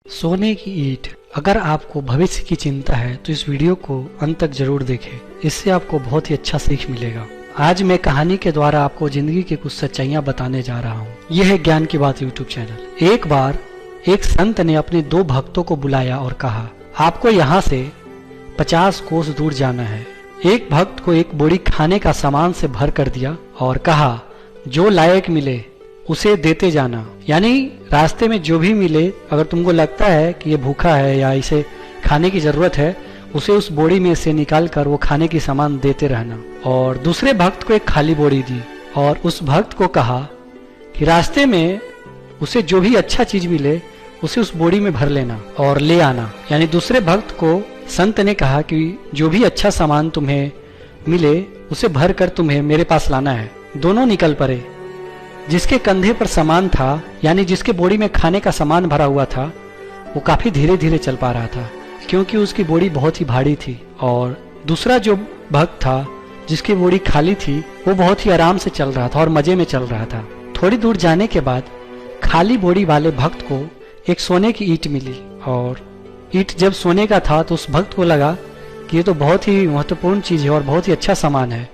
सोने की ईंट। अगर आपको भविष्य की चिंता है तो इस वीडियो को अंत तक जरूर देखें, इससे आपको बहुत ही अच्छा सीख मिलेगा। आज मैं कहानी के द्वारा आपको जिंदगी की कुछ सच्चाइयां बताने जा रहा हूँ। यह है ज्ञान की बात यूट्यूब चैनल। एक बार एक संत ने अपने दो भक्तों को बुलाया और कहा, आपको यहाँ से 50 कोस दूर जाना है। एक भक्त को एक बोरी खाने का सामान से भर कर दिया और कहा, जो लायक मिले उसे देते जाना। यानी रास्ते में जो भी मिले, अगर तुमको लगता है कि ये भूखा है या इसे खाने की जरूरत है, उसे उस बोरी में से निकाल कर वो खाने की सामान देते रहना। और दूसरे भक्त को एक खाली बोरी दी और उस भक्त को कहा कि रास्ते में उसे जो भी अच्छा चीज मिले उसे उस बोरी में भर लेना और ले आना। यानी दूसरे भक्त को संत ने कहा कि जो भी अच्छा सामान तुम्हें मिले उसे भर कर तुम्हें मेरे पास लाना है। दोनों निकल पड़े। जिसके कंधे पर सामान था, यानी जिसके बोरी में खाने का सामान भरा हुआ था, वो काफी धीरे धीरे चल पा रहा था क्योंकि उसकी बोरी बहुत ही भारी थी। और दूसरा जो भक्त था जिसकी बोरी खाली थी, वो बहुत ही आराम से चल रहा था और मजे में चल रहा था। थोड़ी दूर जाने के बाद खाली बोरी वाले भक्त को एक सोने की ईंट मिली और ईंट जब सोने का था तो उस भक्त को लगा कि ये तो बहुत ही महत्वपूर्ण चीज है और बहुत ही अच्छा सामान है।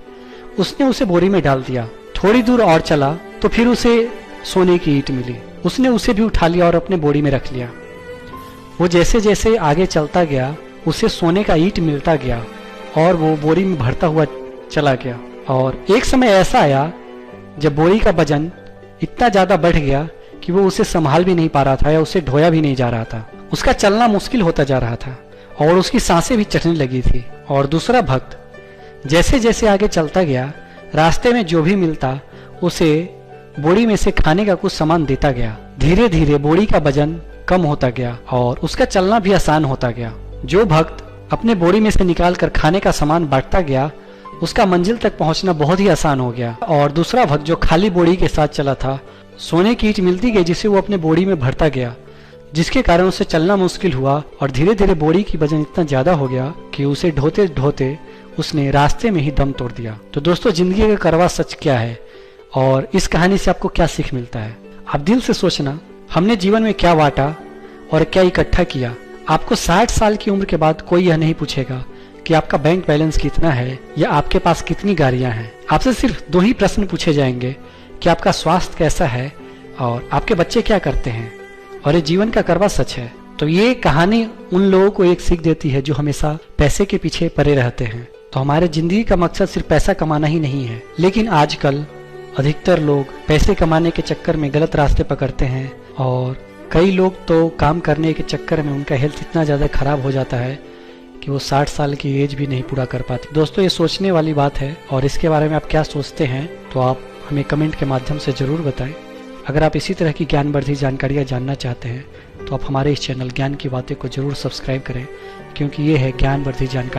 उसने उसे बोरी में डाल दिया। थोड़ी दूर और चला तो फिर उसे सोने की ईंट मिली। उसने उसे भी उठा लिया और अपने बोरी में रख लिया। वो जैसे जैसे आगे चलता गया उसे सोने का ईंट मिलता गया और वो बोरी में भरता हुआ चला गया। और एक समय ऐसा आया जब बोरी का वजन इतना ज्यादा बढ़ गया कि वो उसे संभाल भी नहीं पा रहा था या उसे ढोया भी नहीं जा रहा था। उसका चलना मुश्किल होता जा रहा था और उसकी सांसें भी चढ़ने लगी थी। और दूसरा भक्त जैसे जैसे आगे चलता गया, रास्ते में जो भी मिलता उसे बोरी में से खाने का कुछ सामान देता गया। धीरे धीरे बोरी का वजन कम होता गया और उसका चलना भी आसान होता गया। जो भक्त अपने बोरी में से निकालकर खाने का सामान बांटता गया, उसका मंजिल तक पहुंचना बहुत ही आसान हो गया। और दूसरा भक्त जो खाली बोरी के साथ चला था, सोने की ईंट मिलती गई जिसे वो अपने बोरी में भरता गया, जिसके कारण उसे चलना मुश्किल हुआ और धीरे धीरे बोरी की वजन इतना ज्यादा हो गया कि उसे ढोते ढोते उसने रास्ते में ही दम तोड़ दिया। तो दोस्तों, जिंदगी का कड़वा सच क्या है और इस कहानी से आपको क्या सीख मिलता है? आप दिल से सोचना, हमने जीवन में क्या बांटा और क्या इकट्ठा किया। आपको 60 साल की उम्र के बाद कोई यह नहीं पूछेगा कि आपका बैंक बैलेंस कितना है या आपके पास कितनी गाड़ियां हैं। आपसे सिर्फ 2 ही प्रश्न पूछे जाएंगे कि आपका स्वास्थ्य कैसा है और आपके बच्चे क्या करते हैं। और ये जीवन का कड़वा सच है। तो ये कहानी उन लोगों को एक सीख देती है जो हमेशा पैसे के पीछे पड़े रहते हैं। तो हमारे जिंदगी का मकसद सिर्फ पैसा कमाना ही नहीं है, लेकिन आजकल अधिकतर लोग पैसे कमाने के चक्कर में गलत रास्ते पकड़ते हैं और कई लोग तो काम करने के चक्कर में उनका हेल्थ इतना ज्यादा खराब हो जाता है कि वो 60 साल की एज भी नहीं पूरा कर पाते। दोस्तों, ये सोचने वाली बात है और इसके बारे में आप क्या सोचते हैं तो आप हमें कमेंट के माध्यम से जरूर बताएं। अगर आप इसी तरह की ज्ञानवर्धक जानकारियाँ जानना चाहते हैं तो आप हमारे इस चैनल ज्ञान की बातें को जरूर सब्सक्राइब करें, क्योंकि ये है ज्ञानवर्धक जानकारी।